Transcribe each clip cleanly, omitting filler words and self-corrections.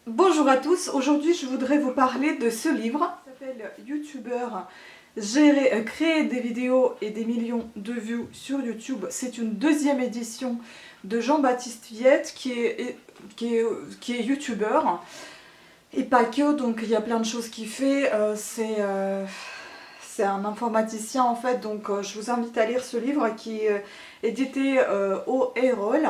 Bonjour à tous, aujourd'hui je voudrais vous parler de ce livre qui s'appelle YouTuber, gérer, créer des vidéos et des millions de vues sur YouTube. C'est une deuxième édition de Jean-Baptiste Viette qui est YouTuber et pas que, donc il y a plein de choses qu'il fait. C'est un informaticien en fait, donc je vous invite à lire ce livre qui est édité au Erol.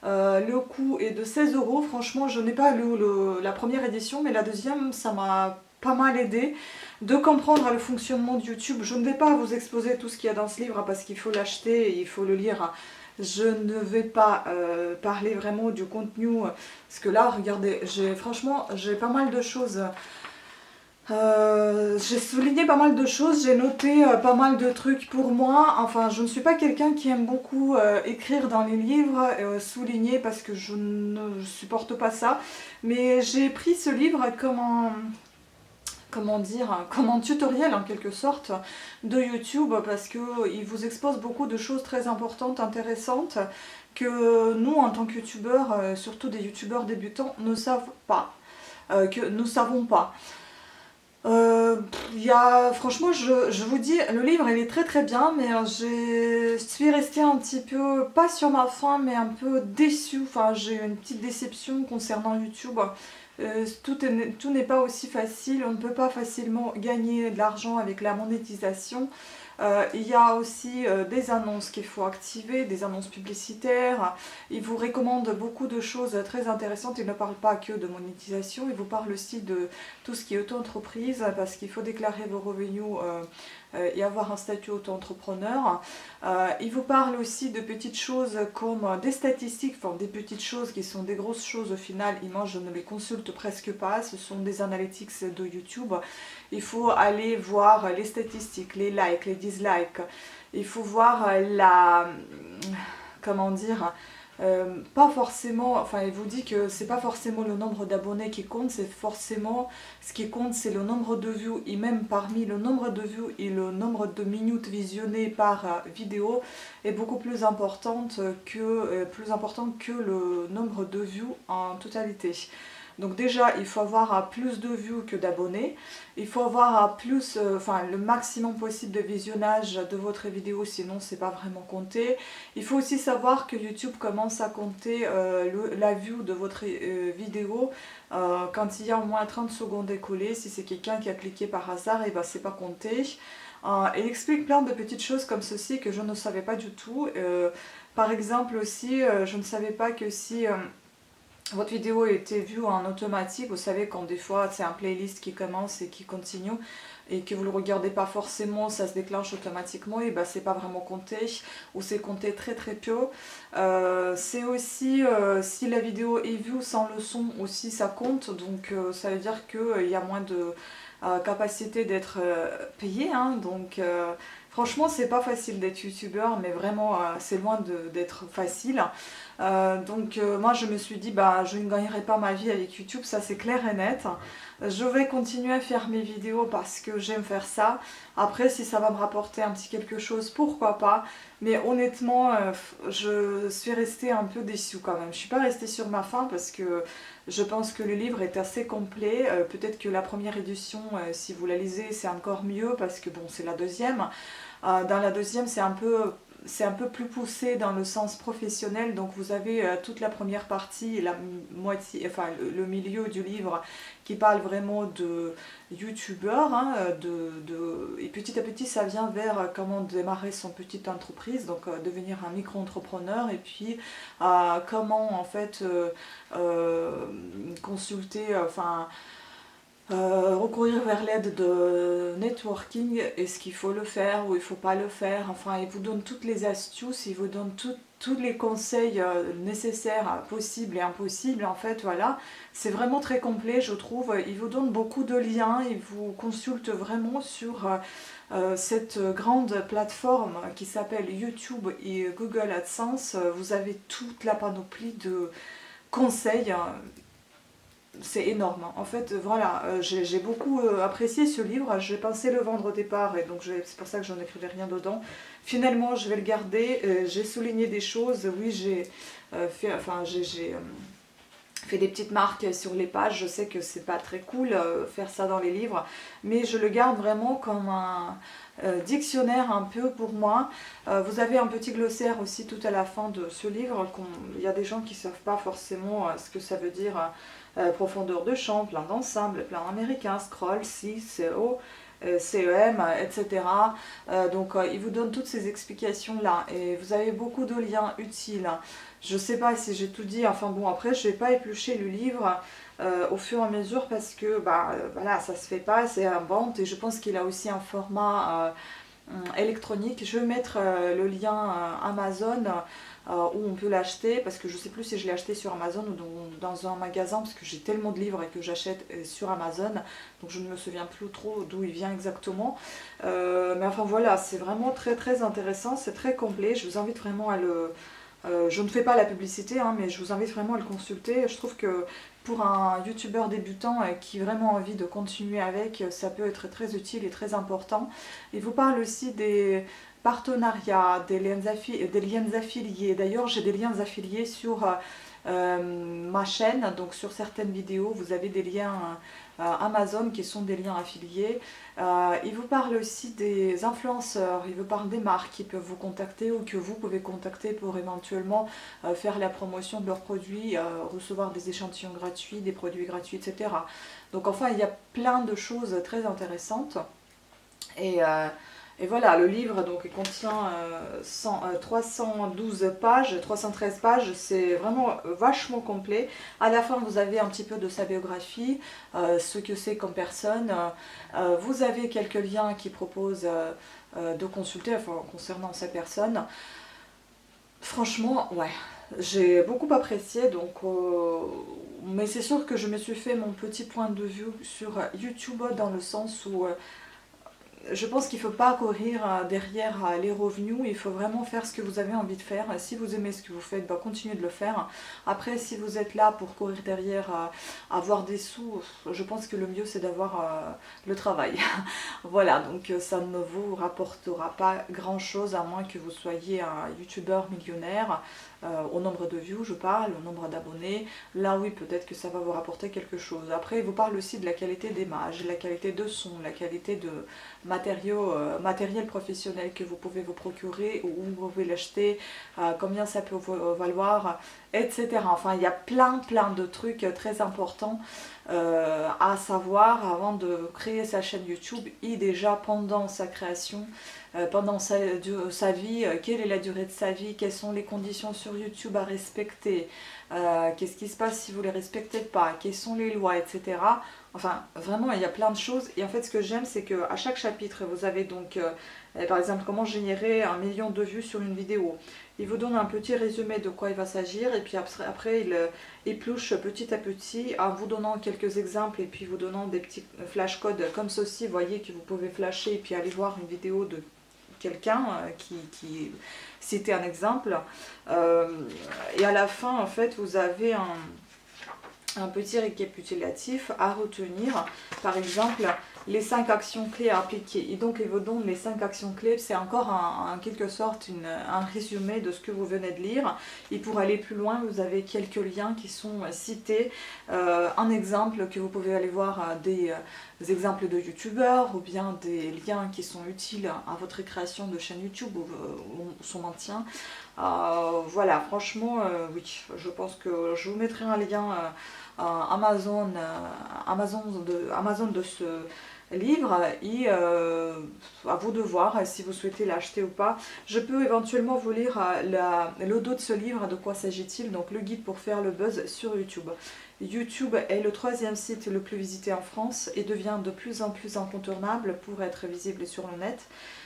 Le coût est de 16 euros. Franchement, je n'ai pas lu la première édition, mais la deuxième, ça m'a pas mal aidé de comprendre le fonctionnement de YouTube. Je ne vais pas vous exposer tout ce qu'il y a dans ce livre parce qu'il faut l'acheter et il faut le lire. Je ne vais pas parler vraiment du contenu parce que là, regardez, franchement, j'ai pas mal de choses. J'ai souligné pas mal de choses, j'ai noté pas mal de trucs pour moi. Enfin, je ne suis pas quelqu'un qui aime beaucoup écrire dans les livres, souligner parce que je ne supporte pas ça. Mais j'ai pris ce livre comment dire, comme un tutoriel en quelque sorte de YouTube parce qu'il vous expose beaucoup de choses très importantes, intéressantes que nous en tant que youtubeurs, surtout des youtubeurs débutants, ne savent pas, que nous savons pas. Franchement, je vous dis, le livre il est très très bien, mais je suis restée un petit peu, pas sur ma faim, mais un peu déçue. Enfin, j'ai une petite déception concernant YouTube. Tout n'est pas aussi facile, on ne peut pas facilement gagner de l'argent avec la monétisation. Il y a aussi des annonces qu'il faut activer, des annonces publicitaires. Il vous recommande beaucoup de choses très intéressantes. Il ne parle pas que de monétisation, il vous parle aussi de tout ce qui est auto-entreprise parce qu'il faut déclarer vos revenus et avoir un statut auto-entrepreneur. Il vous parle aussi de petites choses comme des statistiques, enfin des petites choses qui sont des grosses choses au final. Et moi je ne les consulte presque pas, ce sont des analytics de YouTube. Il faut aller voir les statistiques, les likes, les dislikes. Il faut voir comment dire, pas forcément, enfin il vous dit que c'est pas forcément le nombre d'abonnés qui compte, c'est forcément ce qui compte c'est le nombre de vues, et même parmi le nombre de vues et le nombre de minutes visionnées par vidéo est beaucoup plus plus important que le nombre de vues en totalité. Donc déjà, il faut avoir plus de vues que d'abonnés. Il faut avoir le maximum possible de visionnage de votre vidéo, sinon c'est pas vraiment compté. Il faut aussi savoir que YouTube commence à compter la vue de votre vidéo quand il y a au moins 30 secondes écoulées. Si c'est quelqu'un qui a cliqué par hasard, et ben c'est pas compté. Il explique plein de petites choses comme ceci que je ne savais pas du tout. Par exemple aussi, je ne savais pas que si votre vidéo était vue en automatique, vous savez quand des fois c'est un playlist qui commence et qui continue et que vous ne le regardez pas forcément, ça se déclenche automatiquement, et ben c'est pas vraiment compté ou c'est compté très très peu. C'est aussi si la vidéo est vue sans le son aussi ça compte, donc ça veut dire qu'il y a moins de capacité d'être payé, hein, donc franchement c'est pas facile d'être youtubeur, mais vraiment c'est loin d'être facile. Moi je me suis dit bah je ne gagnerai pas ma vie avec YouTube, ça c'est clair et net. Je vais continuer à faire mes vidéos parce que j'aime faire ça. Après si ça va me rapporter un petit quelque chose, pourquoi pas. Mais honnêtement je suis restée un peu déçue quand même. Je suis pas restée sur ma faim parce que je pense que le livre est assez complet. Peut-être que la première édition, si vous la lisez, c'est encore mieux parce que bon c'est la deuxième. Dans la deuxième c'est un peu plus poussé dans le sens professionnel, donc vous avez toute la première partie et la moitié, enfin le milieu du livre qui parle vraiment de youtubeur, hein, et petit à petit ça vient vers comment démarrer son petite entreprise, donc devenir un micro-entrepreneur, et puis comment en fait consulter, recourir vers l'aide de networking, est-ce qu'il faut le faire ou il ne faut pas le faire, enfin il vous donne toutes les astuces, il vous donne tous les conseils nécessaires, possibles et impossibles en fait, voilà. C'est vraiment très complet je trouve, il vous donne beaucoup de liens, il vous consulte vraiment sur cette grande plateforme qui s'appelle YouTube et Google AdSense. Vous avez toute la panoplie de conseils, c'est énorme. En fait, voilà, j'ai beaucoup apprécié ce livre. J'ai pensé le vendre au départ et donc c'est pour ça que j'en écrivais rien dedans. Finalement, je vais le garder. J'ai souligné des choses. Oui, j'ai fait, enfin, fait des petites marques sur les pages. Je sais que c'est pas très cool faire ça dans les livres, mais je le garde vraiment comme un dictionnaire un peu pour moi. Vous avez un petit glossaire aussi tout à la fin de ce livre. Il y a des gens qui savent pas forcément ce que ça veut dire profondeur de champ, plan d'ensemble, plan américain, scroll, si, CO, CEM, etc. Donc il vous donne toutes ces explications là et vous avez beaucoup de liens utiles. Je sais pas si j'ai tout dit, enfin bon, après je vais pas éplucher le livre au fur et à mesure parce que voilà, ça se fait pas, c'est en vente et je pense qu'il a aussi un format électronique. Je vais mettre le lien Amazon où on peut l'acheter parce que je sais plus si je l'ai acheté sur Amazon ou dans un magasin parce que j'ai tellement de livres et que j'achète sur Amazon, donc je ne me souviens plus trop d'où il vient exactement. Mais enfin voilà, c'est vraiment très très intéressant, c'est très complet. Je vous invite vraiment à le... je ne fais pas la publicité, hein, mais je vous invite vraiment à le consulter. Je trouve que pour un youtubeur débutant qui a vraiment envie de continuer avec, ça peut être très utile et très important. Il vous parle aussi des partenariats, des liens affiliés. D'ailleurs, j'ai des liens affiliés sur ma chaîne, donc sur certaines vidéos, vous avez des liens Amazon qui sont des liens affiliés. Il vous parle aussi des influenceurs, il vous parle des marques qui peuvent vous contacter ou que vous pouvez contacter pour éventuellement faire la promotion de leurs produits, recevoir des échantillons gratuits, des produits gratuits, etc. Donc enfin, il y a plein de choses très intéressantes. Et voilà, le livre donc, il contient 312 pages, 313 pages, c'est vraiment vachement complet. À la fin, vous avez un petit peu de sa biographie, ce que c'est comme personne. Vous avez quelques liens qui proposent de consulter enfin, concernant sa personne. Franchement, ouais, j'ai beaucoup apprécié, donc, mais c'est sûr que je me suis fait mon petit point de vue sur YouTube dans le sens où je pense qu'il ne faut pas courir derrière les revenus, il faut vraiment faire ce que vous avez envie de faire. Si vous aimez ce que vous faites, continuez de le faire. Après, si vous êtes là pour courir derrière, avoir des sous, je pense que le mieux c'est d'avoir le travail. Voilà, donc ça ne vous rapportera pas grand chose à moins que vous soyez un youtubeur millionnaire. Au nombre de views je parle, au nombre d'abonnés, là oui peut-être que ça va vous rapporter quelque chose. Après il vous parle aussi de la qualité d'image, la qualité de son, la qualité de matériel professionnel que vous pouvez vous procurer ou où vous pouvez l'acheter, combien ça peut vous valoir, etc. Enfin il y a plein de trucs très importants à savoir avant de créer sa chaîne YouTube et déjà pendant sa création. Pendant sa vie, quelle est la durée de sa vie, quelles sont les conditions sur YouTube à respecter, qu'est-ce qui se passe si vous ne les respectez pas, quelles sont les lois, etc. Enfin, vraiment, il y a plein de choses. Et en fait, ce que j'aime, c'est qu'à chaque chapitre, vous avez donc, par exemple, comment générer 1 million de vues sur une vidéo. Il vous donne un petit résumé de quoi il va s'agir et puis après il épluche petit à petit en vous donnant quelques exemples et puis vous donnant des petits flashcodes comme ceci, vous voyez que vous pouvez flasher et puis aller voir une vidéo de quelqu'un qui citait un exemple. Et à la fin, en fait, vous avez un petit récapitulatif à retenir, par exemple les 5 actions clés à appliquer. Et donc il vous donne les 5 actions clés, c'est encore en quelque sorte un résumé de ce que vous venez de lire. Et pour aller plus loin, vous avez quelques liens qui sont cités, un exemple que vous pouvez aller voir des exemples de youtubeurs ou bien des liens qui sont utiles à votre création de chaîne YouTube ou son maintien. Voilà, franchement, oui, je pense que je vous mettrai un lien Amazon de ce livre et à vous de voir si vous souhaitez l'acheter ou pas. Je peux éventuellement vous lire le dos de ce livre, de quoi s'agit-il, donc le guide pour faire le buzz sur YouTube. YouTube est le 3e site le plus visité en France et devient de plus en plus incontournable pour être visible sur le net.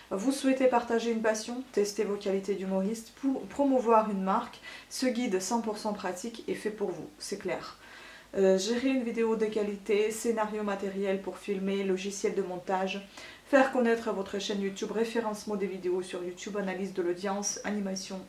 Vous souhaitez partager une passion, tester vos qualités d'humoriste, pour promouvoir une marque, ce guide 100% pratique est fait pour vous, c'est clair. Gérer une vidéo de qualité, scénario matériel pour filmer, logiciel de montage, faire connaître votre chaîne YouTube, référencement des vidéos sur YouTube, analyse de l'audience, animation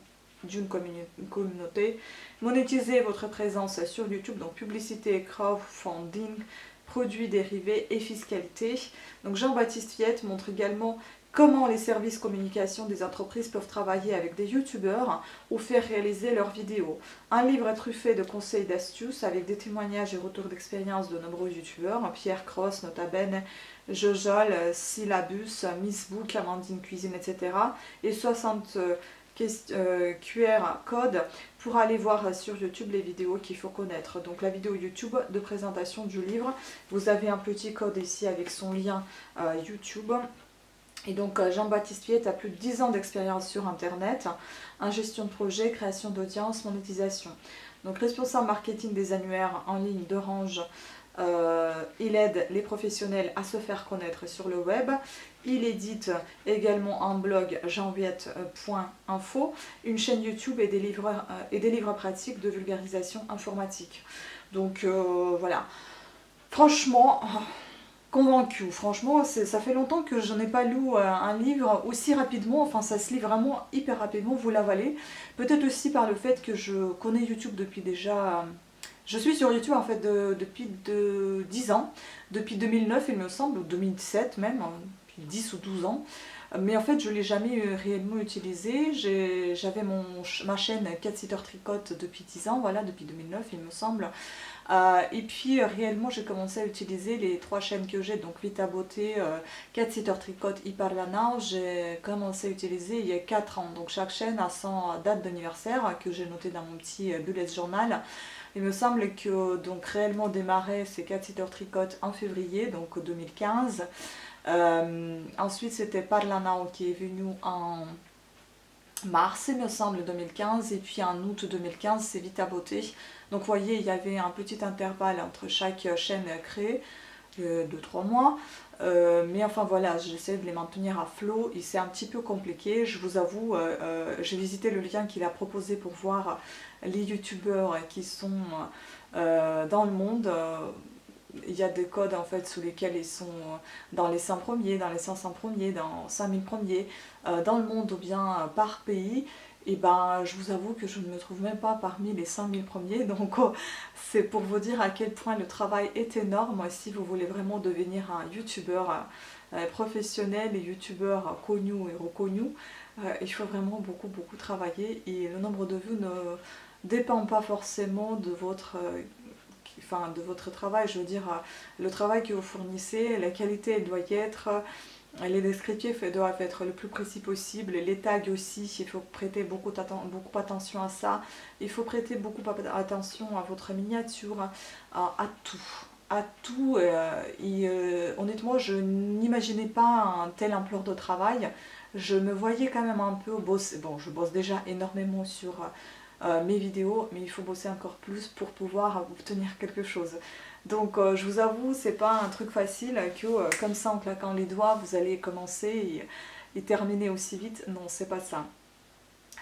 d'une communauté, monétiser votre présence sur YouTube, donc publicité, crowdfunding, produits dérivés et fiscalité. Donc Jean-Baptiste Viette montre également comment les services communication des entreprises peuvent travailler avec des youtubeurs ou faire réaliser leurs vidéos. Un livre truffé de conseils et d'astuces avec des témoignages et retours d'expérience de nombreux youtubeurs, Pierre Cross, Nota Bene, Jojol, Syllabus, Miss Book, Amandine Cuisine, etc. Et 60 QR code pour aller voir sur YouTube les vidéos qu'il faut connaître. Donc la vidéo YouTube de présentation du livre, vous avez un petit code ici avec son lien YouTube. Et donc Jean-Baptiste Piette a plus de 10 ans d'expérience sur Internet, en gestion de projet, création d'audience, monétisation. Donc responsable marketing des annuaires en ligne d'Orange, il aide les professionnels à se faire connaître sur le web. Il édite également un blog jeanviette.info, une chaîne YouTube et des livres pratiques de vulgarisation informatique. Donc voilà, franchement... Convaincu, franchement, ça fait longtemps que je n'ai pas lu un livre aussi rapidement, enfin ça se lit vraiment hyper rapidement, vous l'avalez. Peut-être aussi par le fait que je connais YouTube depuis déjà... Je suis sur YouTube en fait depuis 10 ans, depuis 2009 il me semble, ou 2007 même, depuis 10 ou 12 ans. Mais en fait je ne l'ai jamais réellement utilisé, j'avais ma chaîne Cat Sitter Tricote depuis 10 ans, voilà, depuis 2009 il me semble. Et puis réellement j'ai commencé à utiliser les 3 chaînes que j'ai, donc Vita Beauté, Cat Sitter Tricote, Iparlana, j'ai commencé à utiliser il y a 4 ans. Donc chaque chaîne a son date d'anniversaire que j'ai noté dans mon petit bullet journal. Il me semble que donc réellement démarré c'est Cat Sitter Tricote en février, donc 2015. Ensuite c'était Parlanao qui est venu en mars, il me semble, 2015, et puis en août 2015 c'est Vita Beauté. Donc vous voyez il y avait un petit intervalle entre chaque chaîne créée de 3 mois. Mais enfin voilà, j'essaie de les maintenir à flot et c'est un petit peu compliqué, je vous avoue. J'ai visité le lien qu'il a proposé pour voir les youtubeurs qui sont dans le monde. Il y a des codes en fait sous lesquels ils sont dans les 100 premiers, dans les 500 premiers, dans 5000 premiers, dans le monde ou bien par pays. Et ben je vous avoue que je ne me trouve même pas parmi les 5000 premiers, donc c'est pour vous dire à quel point le travail est énorme si vous voulez vraiment devenir un youtubeur professionnel et youtubeur connu et reconnu. Il faut vraiment beaucoup travailler et le nombre de vues ne dépend pas forcément de votre travail. Je veux dire, le travail que vous fournissez, la qualité elle doit y être, les descriptifs doivent être le plus précis possible, les tags aussi, il faut prêter beaucoup attention à ça, il faut prêter beaucoup attention à votre miniature, à tout. À tout, honnêtement je n'imaginais pas un tel ampleur de travail. Je me voyais quand même un peu bosser, bon je bosse déjà énormément sur mes vidéos, mais il faut bosser encore plus pour pouvoir obtenir quelque chose. Donc je vous avoue, c'est pas un truc facile que comme ça en claquant les doigts vous allez commencer et terminer aussi vite. Non, c'est pas ça.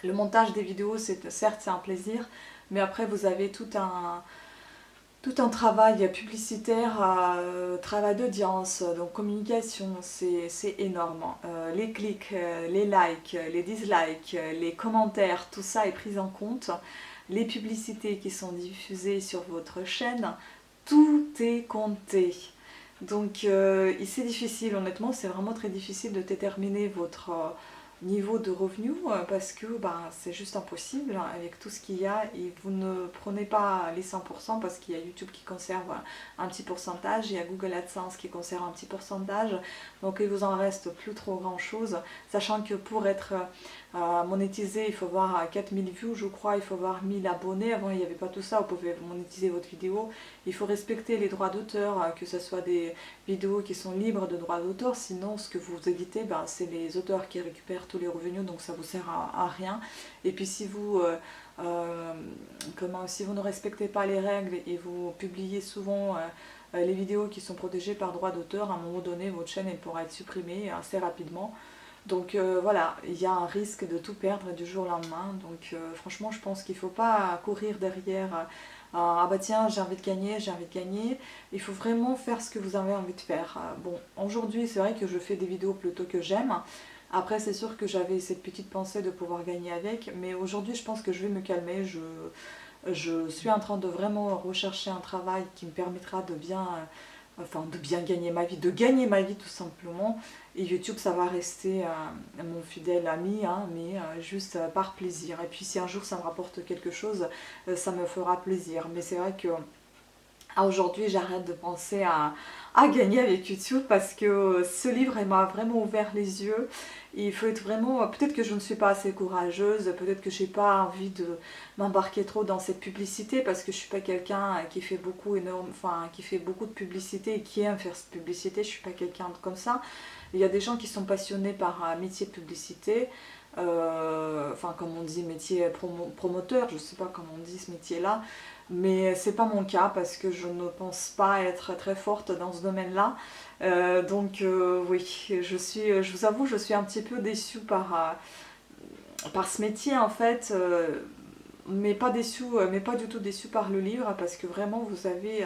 Le montage des vidéos, certes c'est un plaisir, mais après vous avez tout un travail publicitaire, travail d'audience, donc communication, c'est énorme. Les clics, les likes, les dislikes, les commentaires, tout ça est pris en compte. Les publicités qui sont diffusées sur votre chaîne, tout est compté. Donc c'est difficile, honnêtement, c'est vraiment très difficile de déterminer votre niveau de revenu parce que c'est juste impossible avec tout ce qu'il y a et vous ne prenez pas les 100% parce qu'il y a YouTube qui conserve un petit pourcentage, il y a Google AdSense qui conserve un petit pourcentage, donc il vous en reste plus trop grand chose, sachant que pour être monétisé il faut voir 4000 views je crois, il faut voir 1000 abonnés. Avant il n'y avait pas tout ça, vous pouvez monétiser votre vidéo, il faut respecter les droits d'auteur, que ce soit des vidéos qui sont libres de droits d'auteur, sinon ce que vous éditez c'est les auteurs qui récupèrent tous les revenus, donc ça vous sert à rien. Et puis si vous si vous ne respectez pas les règles et vous publiez souvent les vidéos qui sont protégées par droit d'auteur, à un moment donné votre chaîne elle pourra être supprimée assez rapidement. Donc voilà, il y a un risque de tout perdre du jour au lendemain. Donc franchement je pense qu'il ne faut pas courir derrière ah bah tiens j'ai envie de gagner, j'ai envie de gagner. Il faut vraiment faire ce que vous avez envie de faire. Bon, aujourd'hui c'est vrai que je fais des vidéos plutôt que j'aime. Après c'est sûr que j'avais cette petite pensée de pouvoir gagner avec, mais aujourd'hui je pense que je vais me calmer. Je suis en train de vraiment rechercher un travail qui me permettra de bien enfin de bien gagner ma vie, de gagner ma vie tout simplement. Et YouTube, ça va rester mon fidèle ami, hein, mais juste par plaisir. Et puis si un jour ça me rapporte quelque chose, ça me fera plaisir. Mais c'est vrai que aujourd'hui, j'arrête de penser à gagner avec YouTube parce que ce livre, il m'a vraiment ouvert les yeux. Il faut être vraiment... Peut-être que je ne suis pas assez courageuse, peut-être que je n'ai pas envie de m'embarquer trop dans cette publicité parce que je ne suis pas quelqu'un qui fait beaucoup enfin, qui fait beaucoup de publicité et qui aime faire cette publicité. Je ne suis pas quelqu'un comme ça. Il y a des gens qui sont passionnés par un métier de publicité. Enfin, comme on dit, métier promoteur, je ne sais pas comment on dit ce métier-là. Mais c'est pas mon cas parce que je ne pense pas être très forte dans ce domaine-là. Donc oui, je vous avoue, je suis un petit peu déçue par ce métier en fait, mais pas déçue, mais pas du tout déçue par le livre parce que vraiment vous avez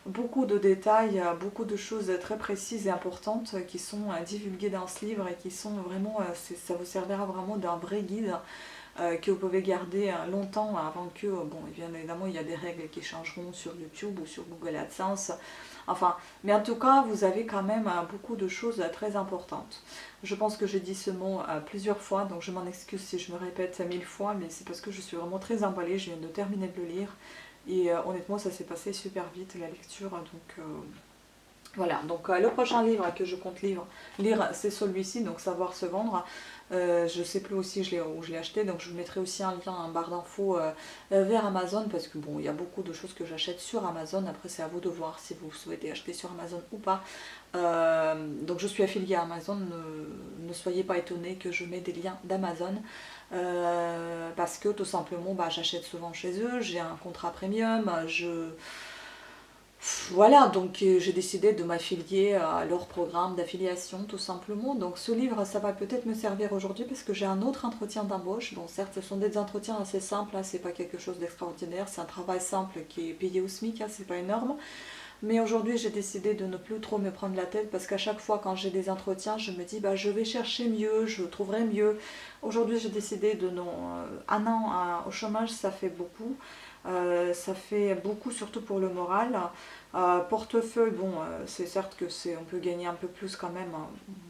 beaucoup de détails, beaucoup de choses très précises et importantes qui sont divulguées dans ce livre et qui sont vraiment, ça vous servira vraiment d'un vrai guide que vous pouvez garder longtemps avant que, bon, bien évidemment, il y a des règles qui changeront sur YouTube ou sur Google AdSense. Enfin, mais en tout cas, vous avez quand même beaucoup de choses très importantes. Je pense que j'ai dit ce mot plusieurs fois, donc je m'en excuse si je me répète 1000 fois, mais c'est parce que je suis vraiment très emballée, je viens de terminer de le lire. Et honnêtement, ça s'est passé super vite, la lecture, donc... Voilà, donc le prochain livre que je compte lire, c'est celui-ci, donc Savoir se vendre. Je ne sais plus aussi où je l'ai acheté, donc je vous mettrai aussi un lien, un barre d'infos vers Amazon, parce que bon, il y a beaucoup de choses que j'achète sur Amazon. Après, c'est à vous de voir si vous souhaitez acheter sur Amazon ou pas. Donc je suis affiliée à Amazon, ne soyez pas étonnés que je mets des liens d'Amazon. Parce que tout simplement, bah, j'achète souvent chez eux, j'ai un contrat premium, voilà, donc j'ai décidé de m'affilier à leur programme d'affiliation tout simplement. Donc ce livre, ça va peut-être me servir aujourd'hui parce que j'ai un autre entretien d'embauche. Bon, certes, ce sont des entretiens assez simples, hein, c'est pas quelque chose d'extraordinaire, c'est un travail simple qui est payé au SMIC, hein, c'est pas énorme. Mais aujourd'hui, j'ai décidé de ne plus trop me prendre la tête parce qu'à chaque fois quand j'ai des entretiens, je me dis bah je vais chercher mieux, je trouverai mieux. Aujourd'hui, j'ai décidé de non. Un an au chômage, ça fait beaucoup. Ça fait beaucoup surtout pour le moral. Portefeuille, bon, c'est certes que on peut gagner un peu plus quand même.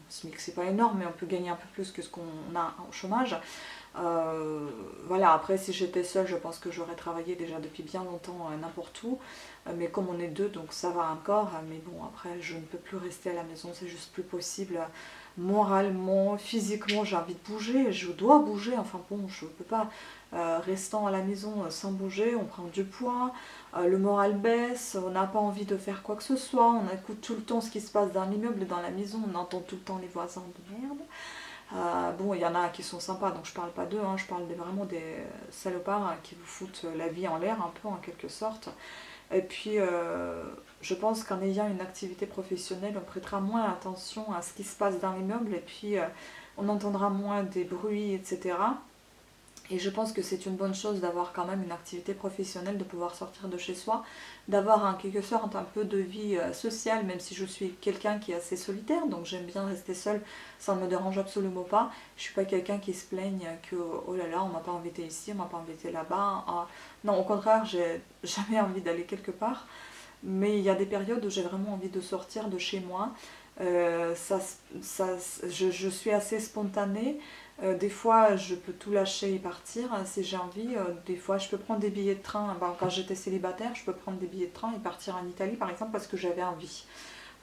SMIC, c'est pas énorme, mais on peut gagner un peu plus que ce qu'on a au chômage. Voilà, après si j'étais seule, je pense que j'aurais travaillé déjà depuis bien longtemps n'importe où. Mais comme on est deux, donc ça va encore. Mais bon, après, je ne peux plus rester à la maison, c'est juste plus possible. Moralement, physiquement, j'ai envie de bouger, je dois bouger. Enfin bon, je ne peux pas restant à la maison sans bouger, on prend du poids, le moral baisse, on n'a pas envie de faire quoi que ce soit, on écoute tout le temps ce qui se passe dans l'immeuble, dans la maison, on entend tout le temps les voisins de merde. Bon, il y en a qui sont sympas, donc je parle pas d'eux, hein, je parle vraiment des salopards qui vous foutent la vie en l'air un peu en quelque sorte. Et puis, je pense qu'en ayant une activité professionnelle, on prêtera moins attention à ce qui se passe dans l'immeuble et puis on entendra moins des bruits, etc. Et je pense que c'est une bonne chose d'avoir quand même une activité professionnelle, de pouvoir sortir de chez soi, d'avoir en quelque sorte un peu de vie sociale, même si je suis quelqu'un qui est assez solitaire, donc j'aime bien rester seule, ça ne me dérange absolument pas. Je ne suis pas quelqu'un qui se plaigne que oh là là, on m'a pas invité ici, on m'a pas invité là-bas. Ah. Non, au contraire, j'ai jamais envie d'aller quelque part, mais il y a des périodes où j'ai vraiment envie de sortir de chez moi. Je suis assez spontanée. Des fois, je peux tout lâcher et partir si j'ai envie. Des fois, je peux prendre des billets de train. Ben, quand j'étais célibataire, je peux prendre des billets de train et partir en Italie, par exemple, parce que j'avais envie.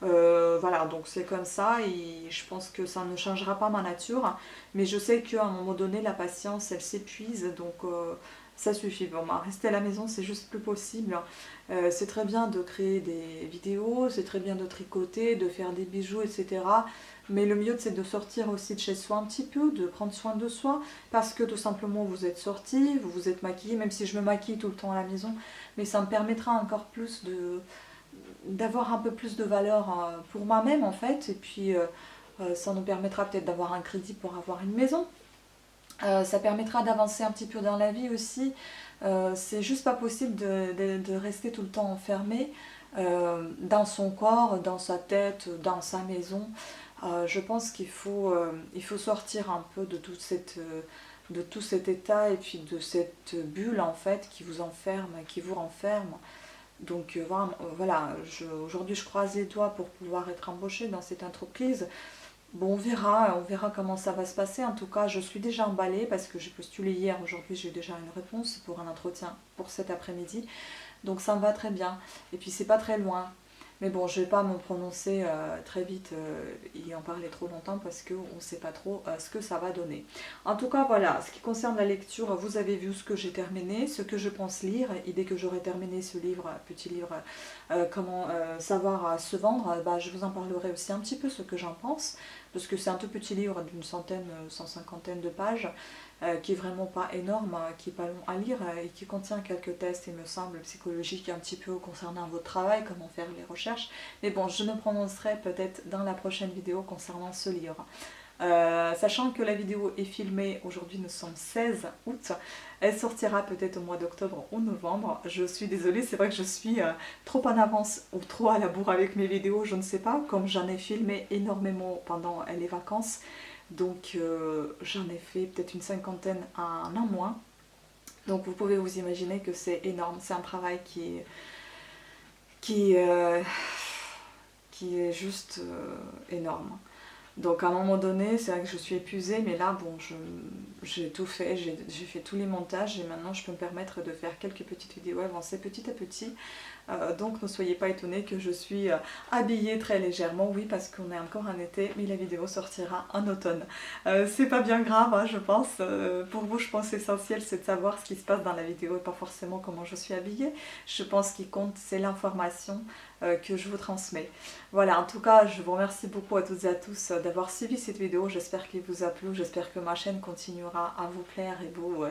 Voilà, donc c'est comme ça et je pense que ça ne changera pas ma nature. Mais je sais qu'à un moment donné, la patience, elle s'épuise. Donc ça suffit. Bon, ben, rester à la maison, c'est juste plus possible. C'est très bien de créer des vidéos, c'est très bien de tricoter, de faire des bijoux, etc. Mais le mieux, c'est de sortir aussi de chez soi un petit peu, de prendre soin de soi, parce que tout simplement, vous êtes sorti, vous vous êtes maquillé, même si je me maquille tout le temps à la maison, mais ça me permettra encore plus d'avoir un peu plus de valeur pour moi-même, en fait, et puis ça nous permettra peut-être d'avoir un crédit pour avoir une maison. Ça permettra d'avancer un petit peu dans la vie aussi. C'est juste pas possible de rester tout le temps enfermé dans son corps, dans sa tête, dans sa maison. Je pense il faut sortir un peu de tout cet état et puis de cette bulle en fait qui vous enferme, qui vous renferme. Donc voilà, aujourd'hui je croise les doigts pour pouvoir être embauchée dans cette entreprise. Bon, on verra comment ça va se passer. En tout cas, je suis déjà emballée parce que j'ai postulé hier. Aujourd'hui, j'ai eu déjà une réponse pour un entretien pour cet après-midi. Donc ça me va très bien. Et puis c'est pas très loin. Mais bon, je vais pas me prononcer très vite et en parler trop longtemps parce qu'on ne sait pas trop ce que ça va donner. En tout cas, voilà, ce qui concerne la lecture, vous avez vu ce que j'ai terminé, ce que je pense lire. Et dès que j'aurai terminé ce livre, petit livre, comment savoir se vendre, bah, je vous en parlerai aussi un petit peu ce que j'en pense. Parce que c'est un tout petit livre d'une centaine, 150 de pages qui est vraiment pas énorme, qui est pas long à lire et qui contient quelques tests, il me semble, psychologiques un petit peu concernant votre travail, comment faire les recherches. Mais bon, je me prononcerai peut-être dans la prochaine vidéo concernant ce livre. Sachant que la vidéo est filmée, aujourd'hui nous sommes 16 août, elle sortira peut-être au mois d'octobre ou novembre. Je suis désolée, c'est vrai que je suis trop en avance ou trop à la bourre avec mes vidéos, je ne sais pas, comme j'en ai filmé énormément pendant les vacances. Donc j'en ai fait peut-être une cinquantaine à un mois. Donc vous pouvez vous imaginer que c'est énorme, c'est un travail qui, euh, qui est juste énorme. Donc à un moment donné, c'est vrai que je suis épuisée, mais là, bon, j'ai tout fait, j'ai fait tous les montages et maintenant je peux me permettre de faire quelques petites vidéos, avancer petit à petit. Donc ne soyez pas étonnés que je suis habillée très légèrement, oui, parce qu'on est encore en été, mais la vidéo sortira en automne. C'est pas bien grave, hein, je pense. Pour vous, je pense l'essentiel, c'est de savoir ce qui se passe dans la vidéo et pas forcément comment je suis habillée. Je pense qu'il compte, c'est l'information que je vous transmets. Voilà, en tout cas, je vous remercie beaucoup à toutes et à tous d'avoir suivi cette vidéo. J'espère qu'il vous a plu, j'espère que ma chaîne continuera à vous plaire et vous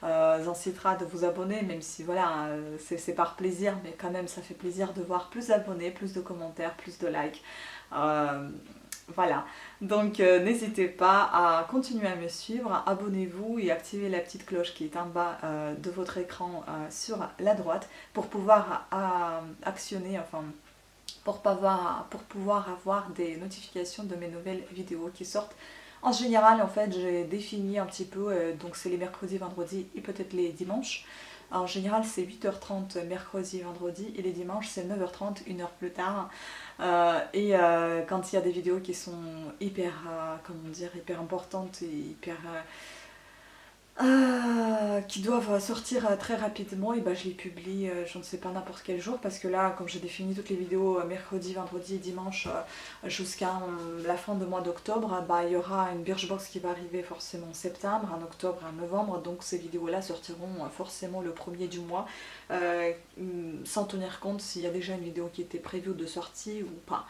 incitera de vous abonner, même si voilà, c'est par plaisir, mais quand même ça fait plaisir de voir plus d'abonnés, plus de commentaires, plus de likes. Voilà, donc n'hésitez pas à continuer à me suivre, abonnez-vous et activez la petite cloche qui est en bas de votre écran sur la droite pour pouvoir actionner, enfin pour pouvoir avoir des notifications de mes nouvelles vidéos qui sortent. En général, en fait, j'ai défini un petit peu, donc c'est les mercredis, vendredis et peut-être les dimanches. En général, c'est 8h30 mercredi, vendredi et les dimanches, c'est 9h30, une heure plus tard. Quand il y a des vidéos qui sont hyper, comment dire, hyper importantes et hyper qui doivent sortir très rapidement, et ben je les publie, je ne sais pas n'importe quel jour, parce que là, comme j'ai défini toutes les vidéos mercredi, vendredi, dimanche, jusqu'à la fin du mois d'octobre, bah, il y aura une Birchbox qui va arriver forcément en septembre, en octobre, en novembre, donc ces vidéos-là sortiront forcément le premier du mois, sans tenir compte s'il y a déjà une vidéo qui était prévue de sortie ou pas.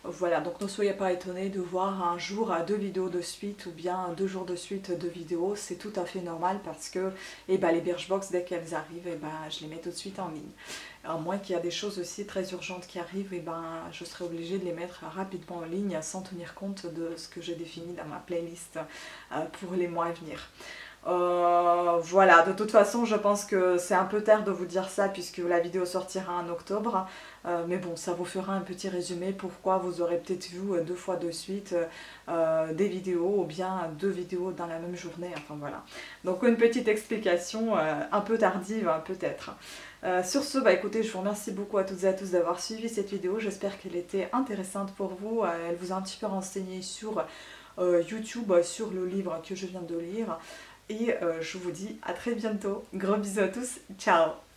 Voilà, donc ne soyez pas étonnés de voir un jour 2 vidéos de suite ou bien 2 jours de suite de vidéos, c'est tout à fait normal parce que les Birchbox, dès qu'elles arrivent, je les mets tout de suite en ligne. À moins qu'il y a des choses aussi très urgentes qui arrivent, je serai obligée de les mettre rapidement en ligne sans tenir compte de ce que j'ai défini dans ma playlist pour les mois à venir. Voilà, de toute façon je pense que c'est un peu tard de vous dire ça puisque la vidéo sortira en octobre, mais bon, ça vous fera un petit résumé pourquoi vous aurez peut-être vu 2 fois de suite des vidéos ou bien 2 vidéos dans la même journée, enfin voilà. Donc une petite explication un peu tardive peut-être. Sur ce, écoutez, je vous remercie beaucoup à toutes et à tous d'avoir suivi cette vidéo, j'espère qu'elle était intéressante pour vous, elle vous a un petit peu renseigné sur YouTube, sur le livre que je viens de lire. Et je vous dis à très bientôt. Gros bisous à tous. Ciao!